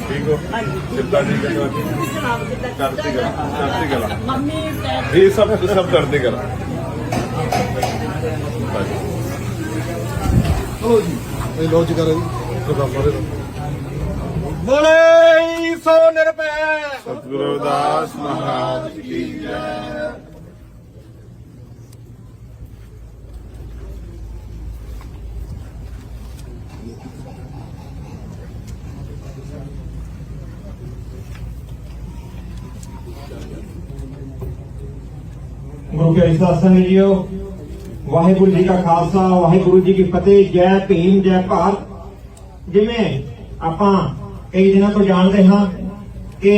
ठीक हो? हाँ जी। कितना ठीक है? ਤੁਸੀਂ ਸੁਣਾਓ ਕਿੱਦਾਂ? ਕਰਤੀ ਕਲਾ ਮੰਮੀ ਡੈਡ ये सब करते कला। ਚਲੋ ਜੀ ਇਹ ਲੋ ਜੀ ਕਰੇ ਪ੍ਰੋਗਰਾਮ ਬਾਰੇ बोले सो निरपै सतगुरु रविदास महाराज की जय। गुरु के सत्संग जीओ वाहिगुरु जी का खालसा वाहिगुरु जी की फतेह। जय भीम जय भारत। जिमें आपां कई दिनों तो जानते हाँ कि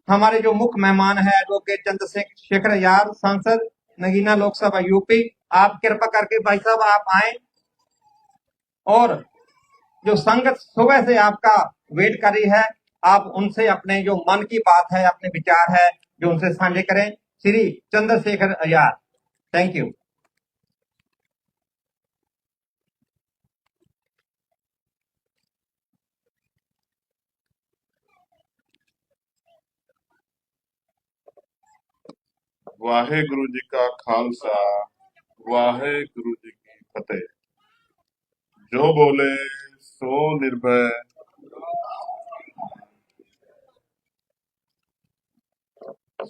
हमारे जो मुख्य मेहमान है एडवोकेट चंद्रशेखर यार सांसद नगीना लोकसभा यूपी, आप कृपा करके भाई साहब आप आए और जो संगत सुबह से आपका वेट कर रही है, आप उनसे अपने जो मन की बात है, अपने विचार है जो उनसे साझे करें। श्री चंद्रशेखर यार, थैंक यू। वाहेगुरु जी का खालसा वाहेगुरु जी की फतेह। जो बोले सो निर्भय।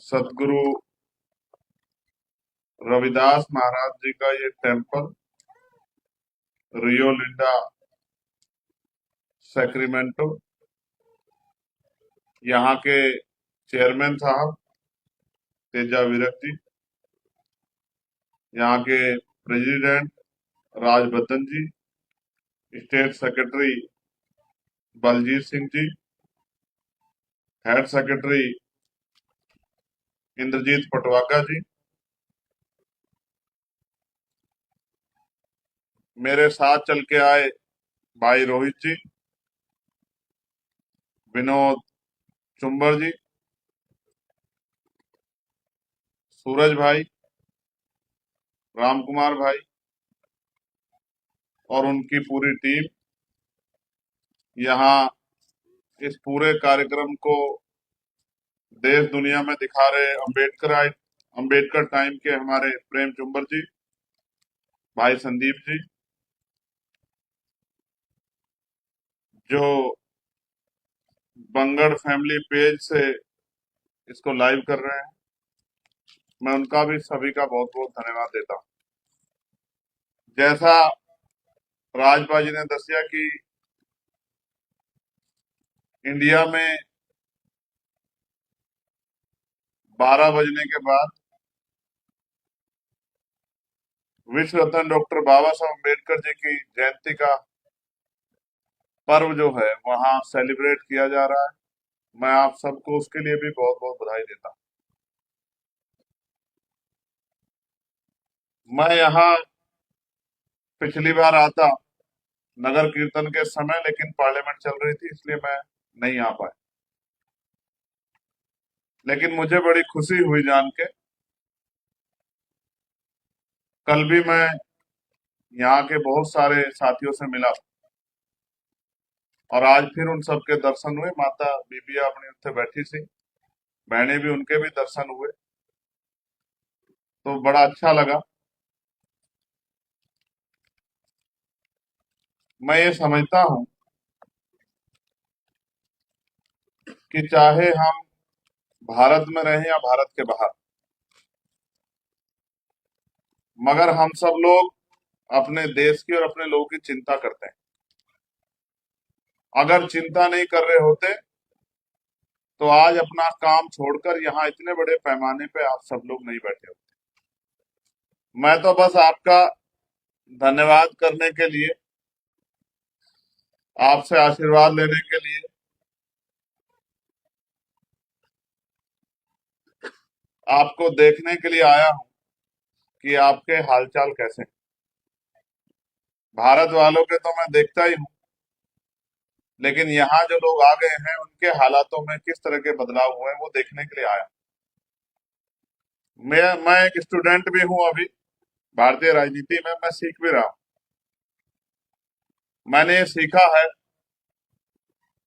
सतगुरु रविदास महाराज जी का ये टेम्पल रियो लिंडा सैक्रिमेंटो, यहाँ के चेयरमैन साहब तेजा विरक जी, यहाँ के प्रेसिडेंट राजबद्दन जी, state secretary Baljeet Singh ji, head secretary Indrajit पटवागा जी, मेरे साथ चल के आए भाई रोहित जी, विनोद चुंबर जी, सूरज भाई, राम कुमार भाई और उनकी पूरी टीम यहाँ इस पूरे कार्यक्रम को देश दुनिया में दिखा रहे अंबेडकर टाइम के हमारे प्रेम चुंबर जी, भाई संदीप जी, जो बंगड़ फैमिली पेज से इसको लाइव कर रहे हैं, मैं उनका भी सभी का बहुत बहुत धन्यवाद देता हूं। जैसा राजबा जी ने दसिया कि इंडिया में 12 बजने के बाद विश्व रत्न डॉक्टर बाबा साहब अम्बेडकर जी की जयंती का पर्व जो है वहां सेलिब्रेट किया जा रहा है। मैं आप सबको उसके लिए भी बहुत बहुत बधाई देता हूं। मैं यहाँ पिछली बार आता नगर कीर्तन के समय, लेकिन पार्लियामेंट चल रही थी इसलिए मैं नहीं आ पाया, लेकिन मुझे बड़ी खुशी हुई जान के। कल भी मैं यहाँ के बहुत सारे साथियों से मिला और आज फिर उन सबके दर्शन हुए। माता बीबिया अपनी उत्थे बैठी सी, बहने भी, उनके भी दर्शन हुए, तो बड़ा अच्छा लगा। मैं ये समझता हूं कि चाहे हम भारत में रहें या भारत के बाहर, मगर हम सब लोग अपने देश की और अपने लोगों की चिंता करते हैं। अगर चिंता नहीं कर रहे होते तो आज अपना काम छोड़कर यहाँ इतने बड़े पैमाने पे आप सब लोग नहीं बैठे होते। मैं तो बस आपका धन्यवाद करने के लिए, आपसे आशीर्वाद लेने के लिए, आपको देखने के लिए आया हूं कि आपके हालचाल कैसे हैं। भारत वालों के तो मैं देखता ही हूं, लेकिन यहाँ जो लोग आ गए हैं उनके हालातों में किस तरह के बदलाव हुए हैं वो देखने के लिए आया। मैं एक स्टूडेंट भी हूं, अभी भारतीय राजनीति में मैं सीख भी रहा हूं। मैंने ये सीखा है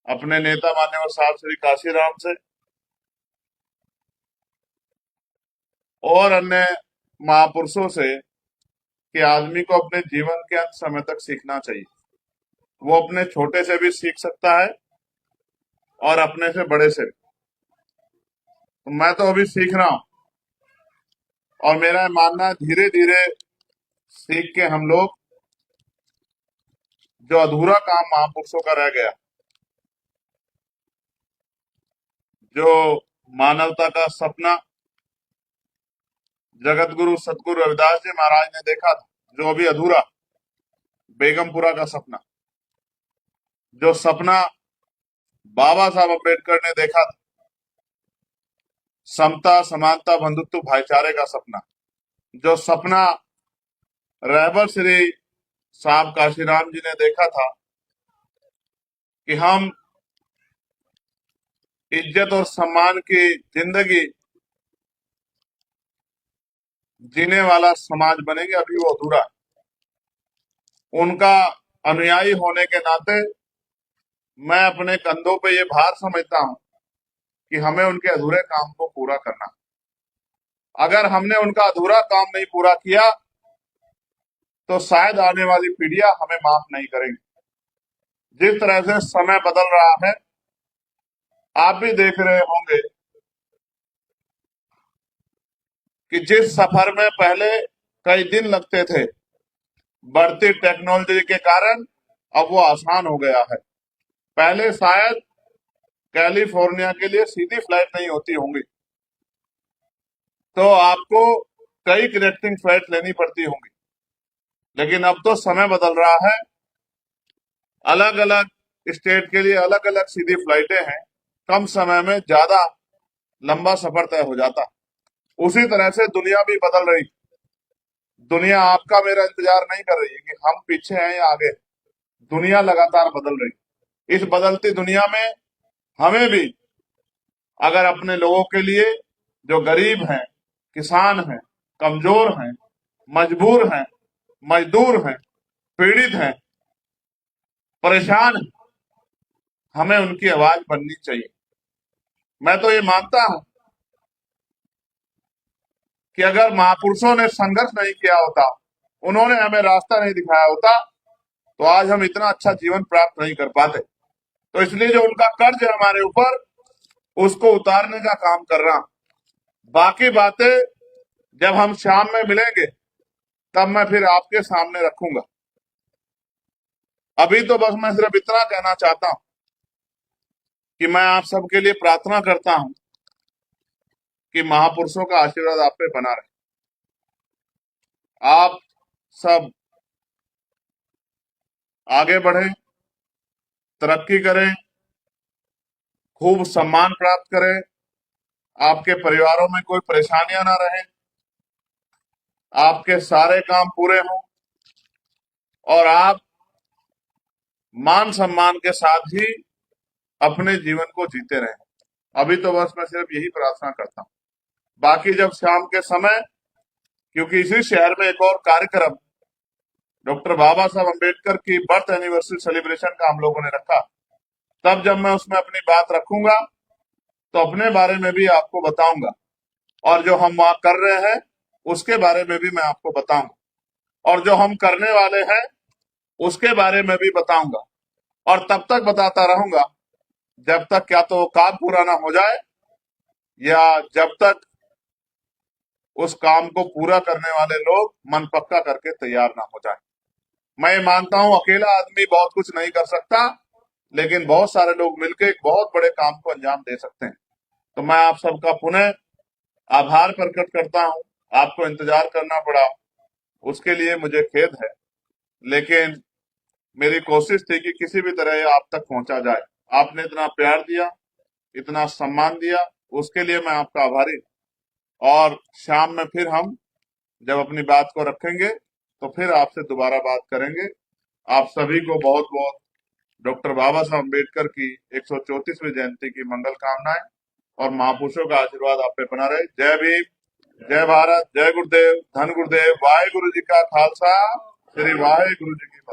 अपने नेता मान्यवर साहब श्री काशीराम से और अन्य महापुरुषों से कि आदमी को अपने जीवन के अंत समय तक सीखना चाहिए। वो अपने छोटे से भी सीख सकता है और अपने से बड़े से भी। तो मैं तो अभी सीख रहा हूं और मेरा मानना है धीरे धीरे सीख के हम लोग जो अधूरा काम महापुरुषों का रह गया, जो मानवता का सपना जगत गुरु सतगुरु रविदास जी महाराज ने देखा था, जो अभी अधूरा, बेगमपुरा का सपना, जो सपना बाबा साहब अम्बेडकर ने देखा था, समता समानता बंधुत्व भाईचारे का सपना, जो सपना रहबर श्री साहब काशीराम जी ने देखा था कि हम इज्जत और सम्मान की जिंदगी जीने वाला समाज बनेंगे, अभी वो अधूरा है। उनका अनुयायी होने के नाते मैं अपने कंधों पे ये भार समझता हूं कि हमें उनके अधूरे काम को पूरा करना। अगर हमने उनका अधूरा काम नहीं पूरा किया तो शायद आने वाली पीढ़ियां हमें माफ नहीं करेंगी। जिस तरह से समय बदल रहा है, आप भी देख रहे होंगे कि जिस सफर में पहले कई दिन लगते थे, बढ़ती टेक्नोलॉजी के कारण अब वो आसान हो गया है। पहले शायद कैलिफोर्निया के लिए सीधी फ्लाइट नहीं होती होंगी, तो आपको कई कनेक्टिंग फ्लाइट लेनी पड़ती होंगी, लेकिन अब तो समय बदल रहा है। अलग अलग स्टेट के लिए अलग अलग सीधी फ्लाइटें हैं, कम समय में ज्यादा लंबा सफर तय हो जाता। उसी तरह से दुनिया भी बदल रही। दुनिया आपका मेरा इंतजार नहीं कर रही है कि हम पीछे हैं या आगे। दुनिया लगातार बदल रही। इस बदलती दुनिया में हमें भी अगर अपने लोगों के लिए, जो गरीब हैं, किसान हैं, कमजोर हैं, मजबूर हैं, मजदूर हैं, पीड़ित हैं, परेशान हैं, हमें उनकी आवाज बननी चाहिए। मैं तो ये मानता हूं कि अगर महापुरुषों ने संघर्ष नहीं किया होता, उन्होंने हमें रास्ता नहीं दिखाया होता, तो आज हम इतना अच्छा जीवन प्राप्त नहीं कर पाते। तो इसलिए जो उनका कर्ज है हमारे ऊपर, उसको उतारने का काम कर रहा हूं। बाकी बातें जब हम शाम में मिलेंगे तब मैं फिर आपके सामने रखूंगा। अभी तो बस मैं सिर्फ इतना कहना चाहता हूं कि मैं आप सबके लिए प्रार्थना करता हूं कि महापुरुषों का आशीर्वाद आप पे बना रहे। आप सब आगे बढ़ें, तरक्की करें, खूब सम्मान प्राप्त करें, आपके परिवारों में कोई परेशानियां ना रहें, आपके सारे काम पूरे हों और आप मान सम्मान के साथ ही अपने जीवन को जीते रहें। अभी तो बस मैं सिर्फ यही प्रार्थना करता हूं। बाकी जब शाम के समय, क्योंकि इसी शहर में एक और कार्यक्रम डॉक्टर बाबा साहब अम्बेडकर की बर्थ एनिवर्सरी सेलिब्रेशन का हम लोगों ने रखा, तब जब मैं उसमें अपनी बात रखूंगा तो अपने बारे में भी आपको बताऊंगा और जो हम वहां कर रहे हैं उसके बारे में भी मैं आपको बताऊंगा और जो हम करने वाले हैं उसके बारे में भी बताऊंगा। और तब तक बताता रहूंगा जब तक क्या तो वो काम पूरा ना हो जाए या जब तक उस काम को पूरा करने वाले लोग मन पक्का करके तैयार ना हो जाए। मैं ये मानता हूं अकेला आदमी बहुत कुछ नहीं कर सकता, लेकिन बहुत सारे लोग मिलकर एक बहुत बड़े काम को अंजाम दे सकते हैं। तो मैं आप सबका पुनः आभार प्रकट करता हूं। आपको इंतजार करना पड़ा, उसके लिए मुझे खेद है, लेकिन मेरी कोशिश थी कि किसी भी तरह ये आप तक पहुंचा जाए। आपने इतना प्यार दिया, इतना सम्मान दिया, उसके लिए मैं आपका आभारी हूं। और शाम में फिर हम जब अपनी बात को रखेंगे तो फिर आपसे दोबारा बात करेंगे। आप सभी को बहुत बहुत डॉक्टर बाबा साहब अम्बेडकर की 134वीं जयंती की मंगल कामनाएं और महापुरुषों का आशीर्वाद आप पे बना रहे। जय भीम, जय भारत, जय गुरुदेव, धन गुरुदेव, वाहे गुरु जी का खालसा, श्री वाहे गुरु जी की फतेह।